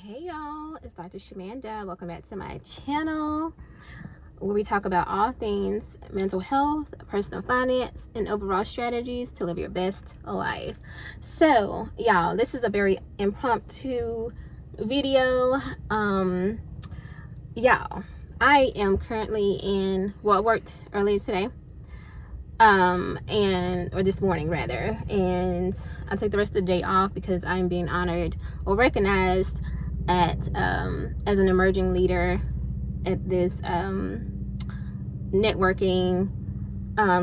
Hey y'all, it's Dr. Shamanda. Welcome back to my channel where we talk about all things mental health, personal finance, and overall strategies to live your best life. So y'all, this is a very impromptu video. Y'all, I am currently I worked earlier today, or this morning rather, and I took the rest of the day off because I'm being honored or recognized as an emerging leader at this networking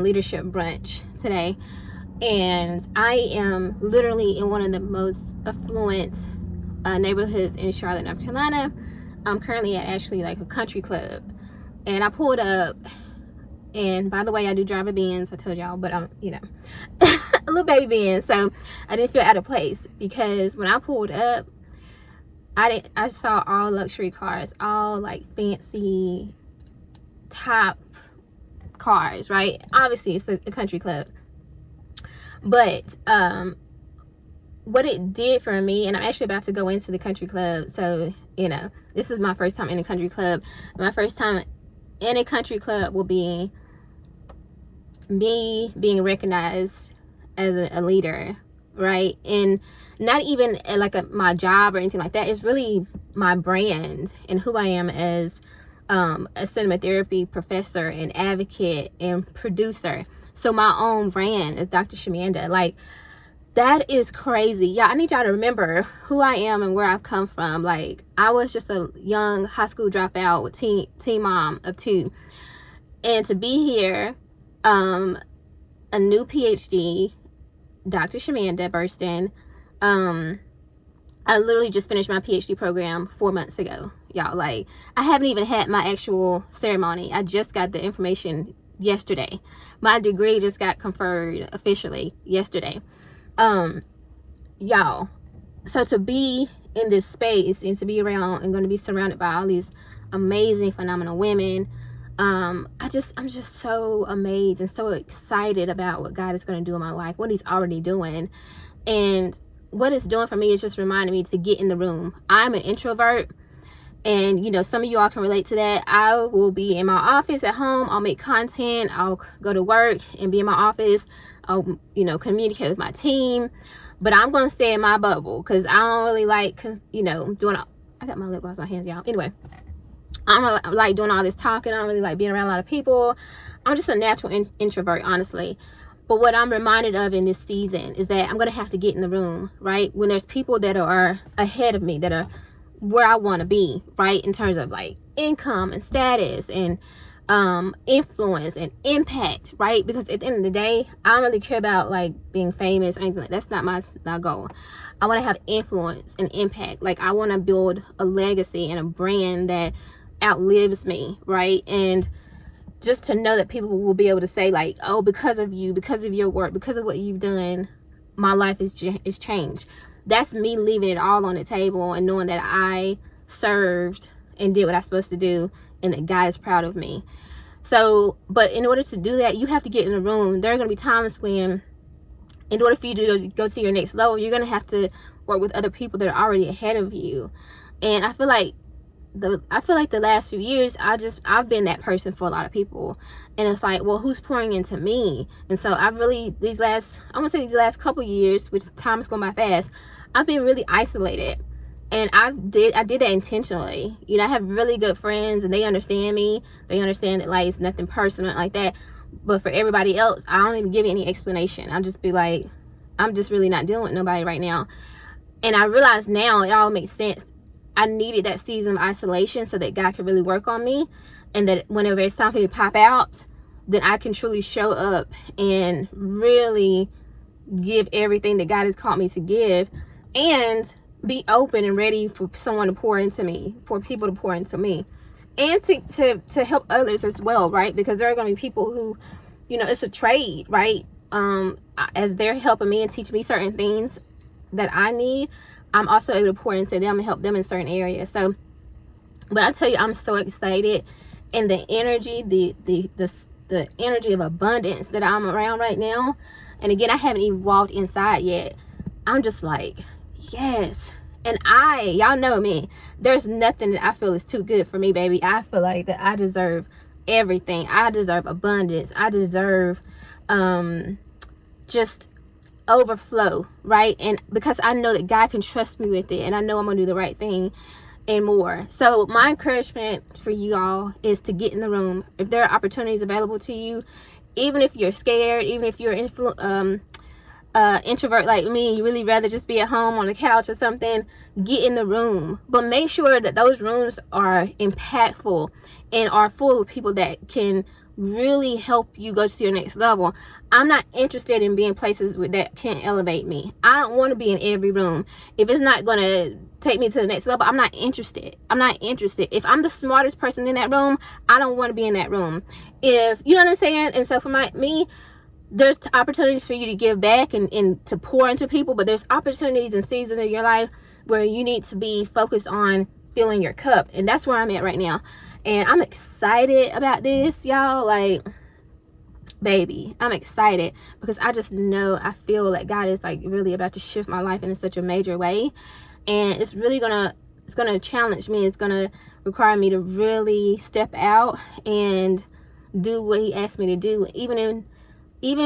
leadership brunch today. And I am literally in one of the most affluent neighborhoods in Charlotte, North Carolina. I'm currently at actually like a country club, and I pulled up. And by the way, I do drive a Benz, I told y'all, but I'm, a little baby Benz, so I didn't feel out of place because when I pulled up, I saw all luxury cars, all like fancy top cars, right? Obviously it's a country club, but what it did for me, and I'm actually about to go into the country club, so this is my first time in a country club. My first time in a country club will be me being recognized as a leader, right? And not even like my job or anything like that. It's really my brand and who I am as a cinema therapy professor and advocate and producer. So my own brand is Dr. Shamanda. Like, that is crazy. Yeah, I need y'all to remember who I am and where I've come from. Like, I was just a young high school dropout with teen mom of two, and to be here, a new PhD, Dr. Shamanda Burston. I literally just finished my PhD program 4 months ago, y'all. Like, I haven't even had my actual ceremony. I just got the information yesterday. My degree just got conferred officially yesterday. Y'all, so to be in this space and to be around and going to be surrounded by all these amazing, phenomenal women, I'm just so amazed and so excited about what God is going to do in my life, what he's already doing. And what it's doing for me is just reminding me to get in the room. I'm an introvert, and some of you all can relate to that. I will be in my office at home. I'll make content. I'll go to work and be in my office. I'll communicate with my team, but I'm going to stay in my bubble because I don't really like I got my lip gloss on hands, y'all. Anyway, I don't like doing all this talking. I don't really like being around a lot of people. I'm just a natural introvert, honestly. But what I'm reminded of in this season is that I'm going to have to get in the room, right? When there's people that are ahead of me, that are where I want to be, right? In terms of like income and status and influence and impact, right? Because at the end of the day, I don't really care about like being famous or anything. That's not my goal. I want to have influence and impact. Like, I want to build a legacy and a brand that outlives me, right? And just to know that people will be able to say like, oh, because of you, because of your work, because of what you've done, my life is changed. That's me leaving it all on the table and knowing that I served and did what I'm supposed to do and that God is proud of me. So, but in order to do that, you have to get in the room. There are going to be times when, in order for you to go to your next level, you're going to have to work with other people that are already ahead of you. And I feel like the last few years, I've been that person for a lot of people, and it's like, well, who's pouring into me? And so I've really, these last couple years, which time is going by fast, I've been really isolated, and I did that intentionally. I have really good friends, and they understand me. They understand that like it's nothing personal like that. But for everybody else, I don't even give any explanation. I'll just be like, I'm just really not dealing with nobody right now. And I realize now it all makes sense. I needed that season of isolation so that God could really work on me, and that whenever it's time for me to pop out, then I can truly show up and really give everything that God has called me to give, and be open and ready for someone to pour into me, for people to pour into me, and to help others as well, right? Because there are going to be people who, it's a trade, right? As they're helping me and teaching me certain things that I need, I'm also able to pour into them and help them in certain areas. So, but I tell you, I'm so excited, and the energy, the energy of abundance that I'm around right now. And again, I haven't even walked inside yet. I'm just like, yes. And y'all know me, there's nothing that I feel is too good for me, baby. I feel like that I deserve everything. I deserve abundance. I deserve just overflow, right? And because I know that God can trust me with it, and I know I'm gonna do the right thing and more. So my encouragement for you all is to get in the room. If there are opportunities available to you, even if you're scared, even if you're introvert like me, you really rather just be at home on the couch or something, get in the room. But make sure that those rooms are impactful and are full of people that can really help you go to your next level. I'm not interested in being places that can't elevate me. I don't want to be in every room. If it's not going to take me to the next level, I'm not interested. If I'm the smartest person in that room, I don't want to be in that room. If you know what I'm saying. And so for me, there's opportunities for you to give back and to pour into people, but there's opportunities and seasons in your life where you need to be focused on filling your cup. And that's where I'm at right now. And I'm excited about this, y'all. Like, baby, I'm excited because I just know, I feel like God is like really about to shift my life in such a major way. And it's really gonna challenge me. It's gonna require me to really step out and do what he asked me to do, even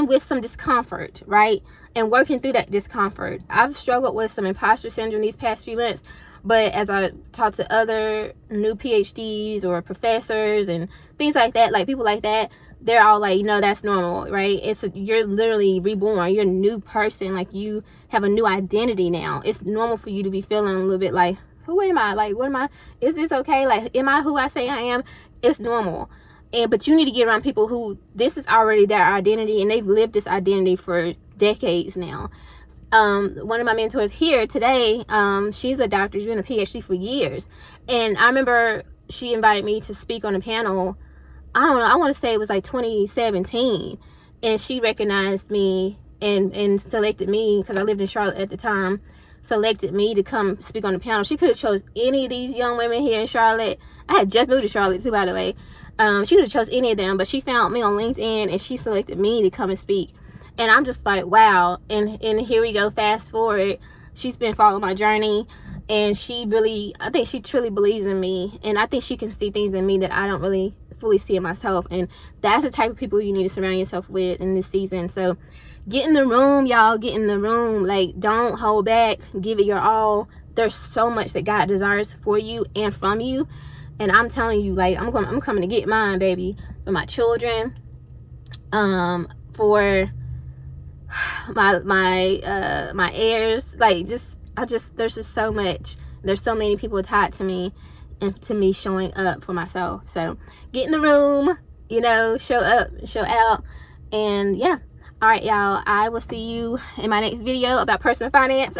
with some discomfort, right? And working through that discomfort. I've struggled with some imposter syndrome these past few months, but as I talk to other new PhDs or professors and things like that, like people like that, they're all like, that's normal, right? You're literally reborn. You're a new person. Like, you have a new identity now. It's normal for you to be feeling a little bit like, who am I? Like, what am I? Is this okay? Like, am I who I say I am? It's normal. But you need to get around people who this is already their identity, and they've lived this identity for decades now. One of my mentors here today, she's a doctor. She's been a PhD for years. And I remember she invited me to speak on a panel. I don't know, I want to say it was like 2017. And she recognized me and selected me, because I lived in Charlotte at the time, selected me to come speak on the panel. She could have chose any of these young women here in Charlotte. I had just moved to Charlotte too, by the way. She could have chose any of them, but she found me on LinkedIn and she selected me to come and speak. And I'm just like, wow. And here we go, fast forward, she's been following my journey, and I think she truly believes in me, and I think she can see things in me that I don't really fully see in myself. And that's the type of people you need to surround yourself with in this season. So get in the room, y'all. Get in the room. Like, don't hold back. Give it your all. There's so much that God desires for you and from you. And I'm telling you, like, I'm coming to get mine, baby. For my children, for my heirs. Like, there's just so much. There's so many people tied to me and to me showing up for myself. So get in the room, show up, show out. And yeah. All right, y'all, I will see you in my next video about personal finance.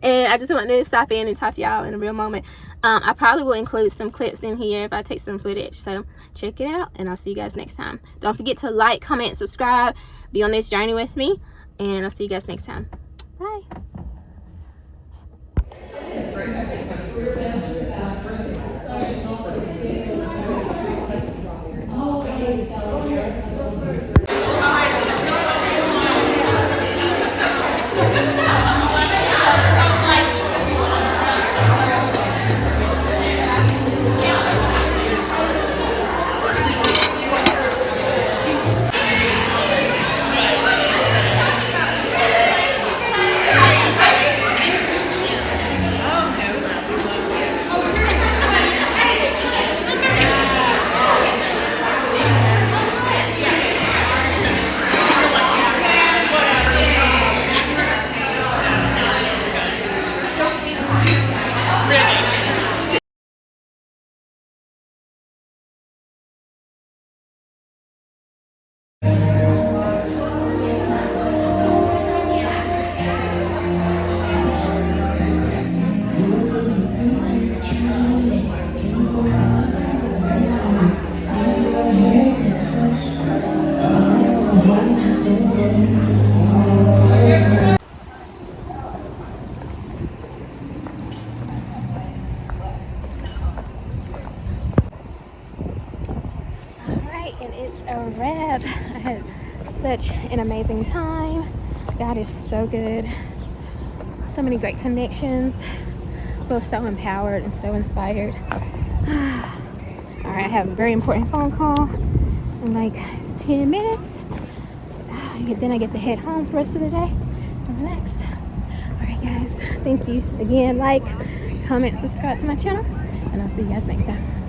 And I just wanted to stop in and talk to y'all in a real moment. I probably will include some clips in here if I take some footage. So check it out, and I'll see you guys next time. Don't forget to like, comment, subscribe. Be on this journey with me, and I'll see you guys next time. Bye. And it's a wrap. I had such an amazing time. God is so good. So many great connections. Feel so empowered and so inspired. All right, I have a very important phone call in like 10 minutes. Then I get to head home for the rest of the day and relax. All right, guys. Thank you again. Like, comment, subscribe to my channel, and I'll see you guys next time.